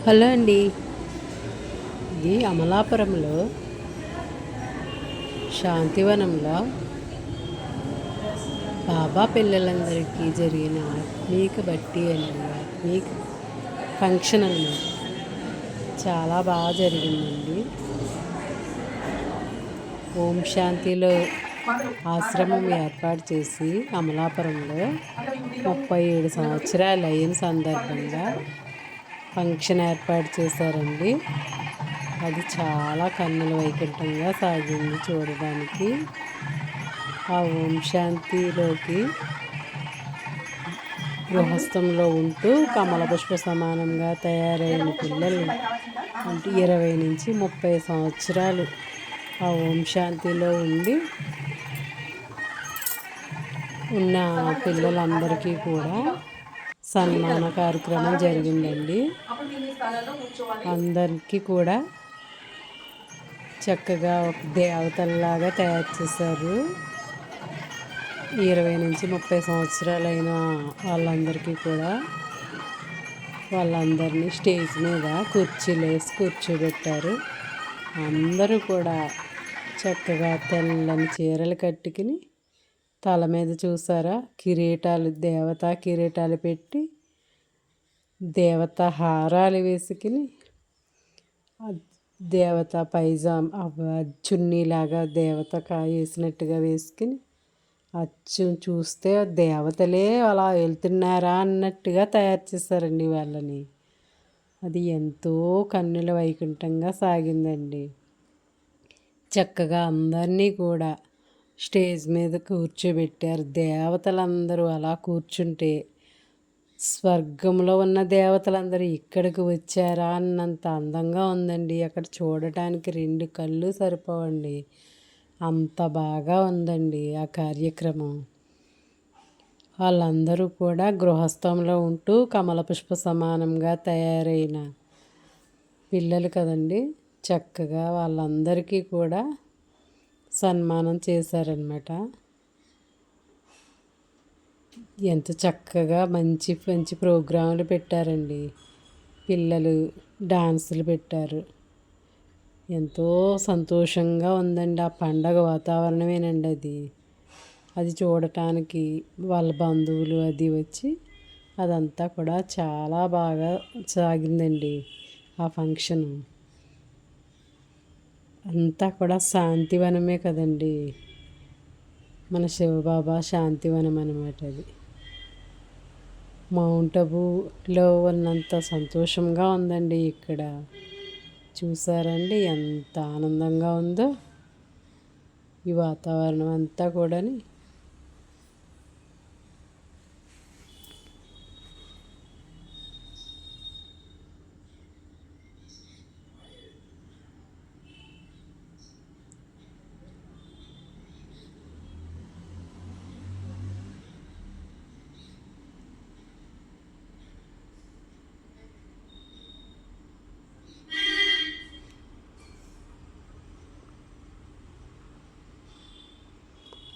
Hello అండి. ఇది అమలాపురంలో శాంతివనంలో బాబా పిల్లలందరికీ జరిగిన ఆత్మీక బట్టి అండి. ఆత్మీక ఫంక్షన్ అన్నమాట. చాలా బాగా జరిగిందండి. ఓం శాంతిలో ఆశ్రమం ఏర్పాటు చేసి అమలాపురంలో 37 సంవత్సరాలు అయిన సందర్భంగా ఫంక్షన్ ఏర్పాటు చేశారండి. అది చాలా కన్నుల వైకుంఠంగా సాగింది చూడడానికి. ఆ ఓం శాంతిలోకి గృహస్థంలో ఉంటూ కమల పుష్ప సమానంగా తయారైన పిల్లలు అంటే 20 నుంచి 30 సంవత్సరాలు ఆ ఓం శాంతిలో ఉన్న పిల్లలందరికీ కూడా సన్మాన కార్యక్రమం జరిగిందండి. అందరికీ కూడా చక్కగా ఒక దేవతల్లాగా తయారు చేశారు. 20 నుంచి 30 సంవత్సరాలైన వాళ్ళందరికీ కూడా వాళ్ళందరినీ స్టేజ్ మీద కుర్చీలు వేసి కూర్చోబెట్టారు. అందరూ కూడా చక్కగా తెల్లని చీరలు కట్టుకుని తల మీద చూసారా కిరీటాలు, దేవతా కిరీటాలు పెట్టి దేవత హారాలు వేసుకుని దేవత పైజామా చున్నీలాగా దేవత వేసినట్టుగా వేసుకుని చూస్తే దేవతలే అలా వెళ్తున్నారా అన్నట్టుగా తయారు చేశారండి వాళ్ళని. అది ఎంతో కన్నుల వైకుంఠంగా సాగిందండి. చక్కగా అందరినీ కూడా స్టేజ్ మీద కూర్చోబెట్టారు. దేవతలందరూ అలా కూర్చుంటే స్వర్గంలో ఉన్న దేవతలందరూ ఇక్కడికి వచ్చారా అన్నంత అందంగా ఉందండి. అక్కడ చూడటానికి 2 కళ్ళు సరిపోవండి, అంత బాగా ఉందండి ఆ కార్యక్రమం. వాళ్ళందరూ కూడా గృహస్థంలో ఉంటూ కమల పుష్ప సమానంగా తయారైన పిల్లలు కదండి. చక్కగా వాళ్ళందరికీ కూడా సన్మానం చేశారనమాట. ఎంత చక్కగా మంచి మంచి ప్రోగ్రాంలు పెట్టారండి. పిల్లలు డాన్సులు పెట్టారు. ఎంతో సంతోషంగా ఉందండి. ఆ పండగ వాతావరణమేనండి అది చూడటానికి వాళ్ళ బంధువులు అది వచ్చి అదంతా కూడా చాలా బాగా సాగిందండి ఆ ఫంక్షను. అంతా కూడా శాంతివనమే కదండి. మన శివబాబా శాంతివనం అన్నమాట అది. మౌంట్ అబూలో ఉన్నంత సంతోషంగా ఉందండి ఇక్కడ. చూసారండి ఎంత ఆనందంగా ఉందో ఈ వాతావరణం అంతా కూడాని.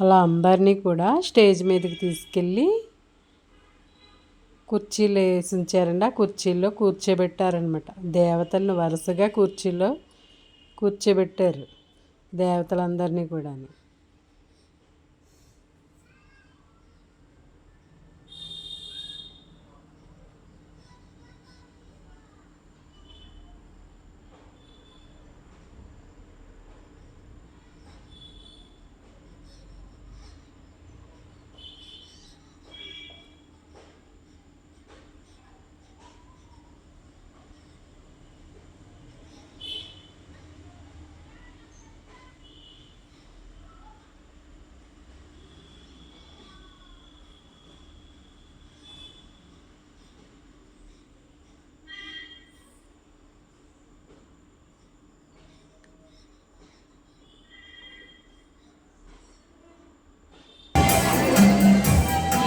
అలా అందరినీ కూడా స్టేజ్ మీదకి తీసుకెళ్ళి కుర్చీలు వేసి ఉంచారండి. ఆ కుర్చీల్లో కూర్చోబెట్టారనమాట. దేవతలను వరుసగా కుర్చీలో కూర్చోబెట్టారు దేవతలందరినీ కూడా.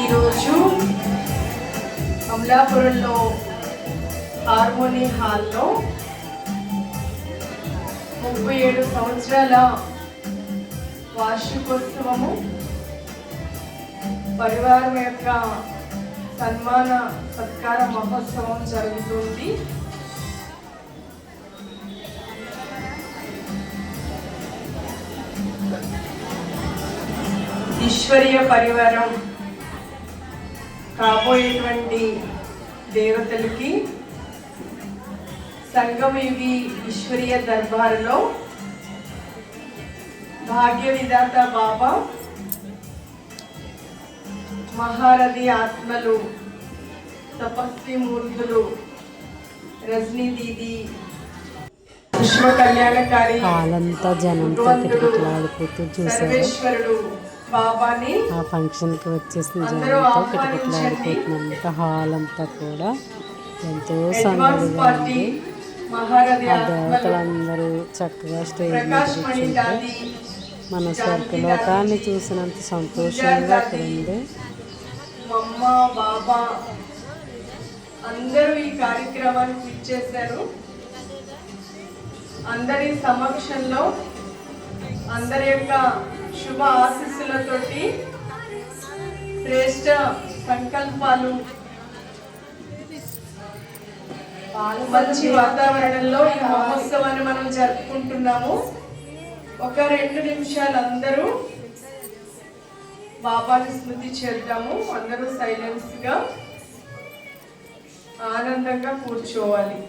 ఈరోజు అమలాపురంలో హార్మోనీ హాల్లో 37 సంవత్సరాల వార్షికోత్సవము పరివారం యొక్క సన్మాన సత్కార మహోత్సవం జరుగుతుంది. ఈశ్వరీయ పరివారం కాబోయేటువంటి దేవతలకి సంగమయుగి ఈశ్వరీయ దర్బారులో భాగ్య విధాత బాబా, మహారథి ఆత్మలు, తపస్వి మూర్తులు, రజనీ దీది, విశ్వ కళ్యాణకారి హాలంతా జనంతో కిటకిటలాడిపోతూ చూసారు. సర్వేశ్వరుడు బాబాని ఆ ఫంక్షన్కి వచ్చేసిన జనంతో కిటకిటలాడిపోతుందంట. హాల్ అంతా కూడా ఎంతో సందడిగా ఉంది. మహారథి ఆ దేవతలందరూ చక్కగా స్టేజ్ మీద కూర్చుంటే మన స్వర్గలోకాన్ని చూసినంత సంతోషంగా అక్కడ ఉంది. మమ్మ బాబా అందరూ ఈ కార్యక్రమానికి ఇచ్చేశారు. అందరి సమక్షంలో అందరి యొక్క శుభ ఆశీస్సులతోటి శ్రేష్ట సంకల్పాలు, మంచి వాతావరణంలో ఈ మహోత్సవాన్ని మనం జరుపుకుంటున్నాము. ఒక 2 నిమిషాలు అందరూ బాబాని స్మృతి చేద్దాము. అందరూ సైలెన్స్ గా ఆనందంగా కూర్చోవాలి.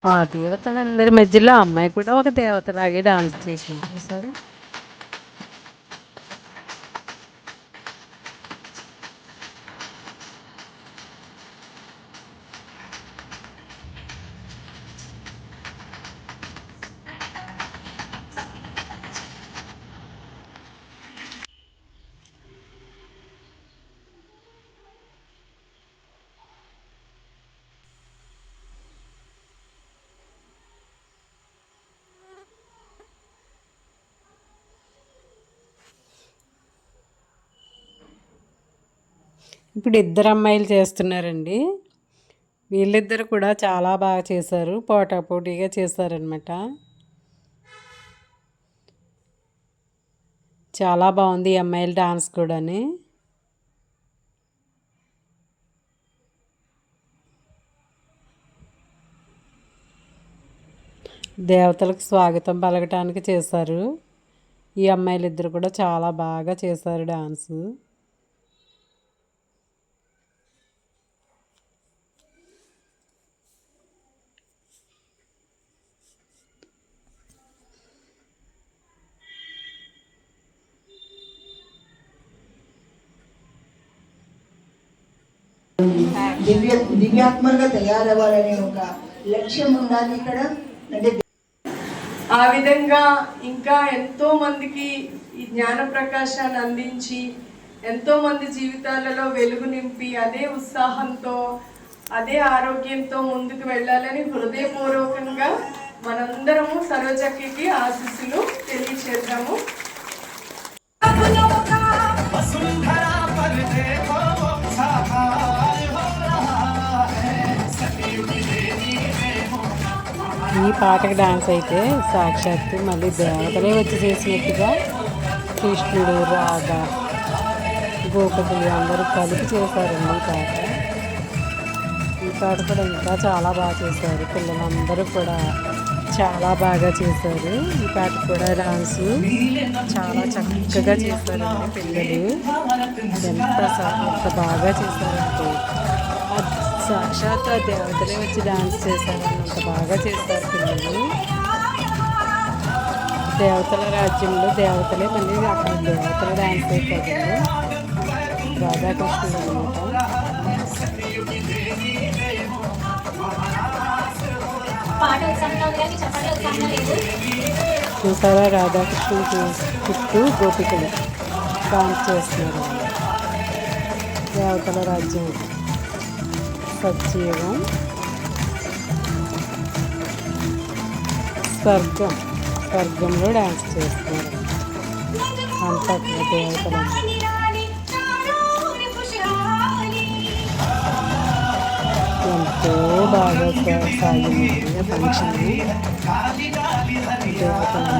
ఆ దేవతలందరి మధ్యలో అమ్మాయి కూడా ఒక దేవతలాగే డాన్స్ చేసింది సరే. ఇప్పుడు ఇద్దరు అమ్మాయిలు చేస్తున్నారండి. వీళ్ళిద్దరు కూడా చాలా బాగా చేశారు, పోటాపోటీగా చేశారనమాట. చాలా బాగుంది ఈ అమ్మాయిల డాన్స్ కూడాని. దేవతలకు స్వాగతం పలకటానికి చేశారు. ఈ అమ్మాయిలు ఇద్దరు కూడా చాలా బాగా చేశారు డాన్సు. దివ్యాత్మగా తయారవ్వాలనే ఒక లక్ష్యం ఉండాలి ఇక్కడ. అంటే ఆ విధంగా ఇంకా ఎంతో మందికి ఈ జ్ఞాన ప్రకాశాన్ని అందించి ఎంతో మంది జీవితాలలో వెలుగు నింపి అదే ఉత్సాహంతో అదే ఆరోగ్యంతో ముందుకు వెళ్ళాలని హృదయపూర్వకంగా మనందరము సరోజక్కకి ఆశీస్సులు తెలియచేద్దాము. ఈ పాటకి డాన్స్ అయితే సాక్షాత్తు మళ్ళీ దేవతలే వచ్చి చేసినట్టుగా కృష్ణుడు, రాధ, గోపకులు అందరూ కలిపి చేశారండి ఈ పాట. ఈ పాట కూడా ఇంకా చాలా బాగా చేశారు. పిల్లలందరూ కూడా చాలా బాగా చేశారు. ఈ పాట కూడా డాన్సు చాలా చక్కగా చేశారండి పిల్లలు. ఎంత బాగా చేశారంటే సాక్షాత్ దేవతలే వచ్చి డాన్స్ చేశారన్నంత బాగా చేస్తారు పిల్లలు. దేవతల రాజ్యంలో దేవతలే మళ్ళీ అక్కడ దేవతల డాన్స్ అయిపోతుంది. రాధాకృష్ణుడు అనమాట. చూసారా రాధాకృష్ణుడు చుట్టూ గోపికలు డాన్స్ చేస్తున్నారు. దేవతల రాజ్యం సత్యయుగం, స్వర్గంలో డాన్స్ చేస్తున్నారు అంతా దేవతలు. ఎంతో బాగా సాగింది ఫంక్షన్. దేవతలు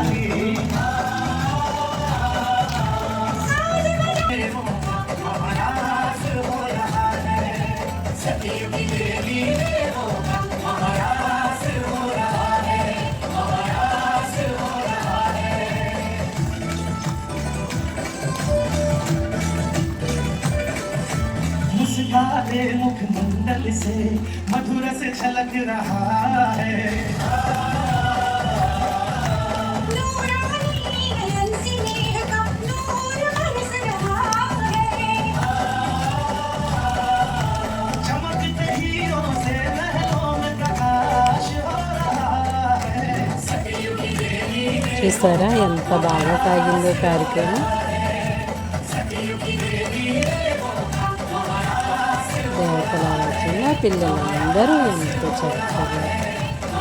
मुस्काने मुखमंडल से मधुर से छलक रहा है। चमकते हीरों से महलों में प्रकाश हो रहा है। చూసారా ఎంత బాగా సాగిందో కార్యక్రమం. దేవతల రాజ్యంలో పిల్లలందరూ ఎంతో చక్కగా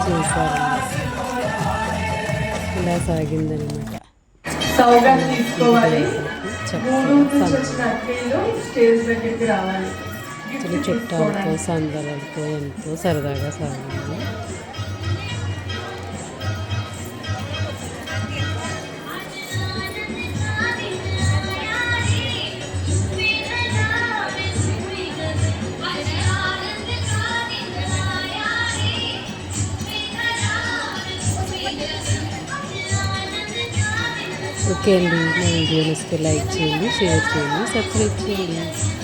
చేశారు. ఇలా సాగిందనమాట. సౌగాలు తీసుకోవాలి. మూడు వచ్చిన అక్కలు స్టేజ్ దగ్గరికి రావాలి. చుట్టాలతో సందలతో ఎంతో సరదాగా సాగింది. ఓకే అండి, మా వీడియో నచ్చితే లైక్ చేయండి, షేర్ చేయండి, సబ్స్క్రైబ్ చేయండి.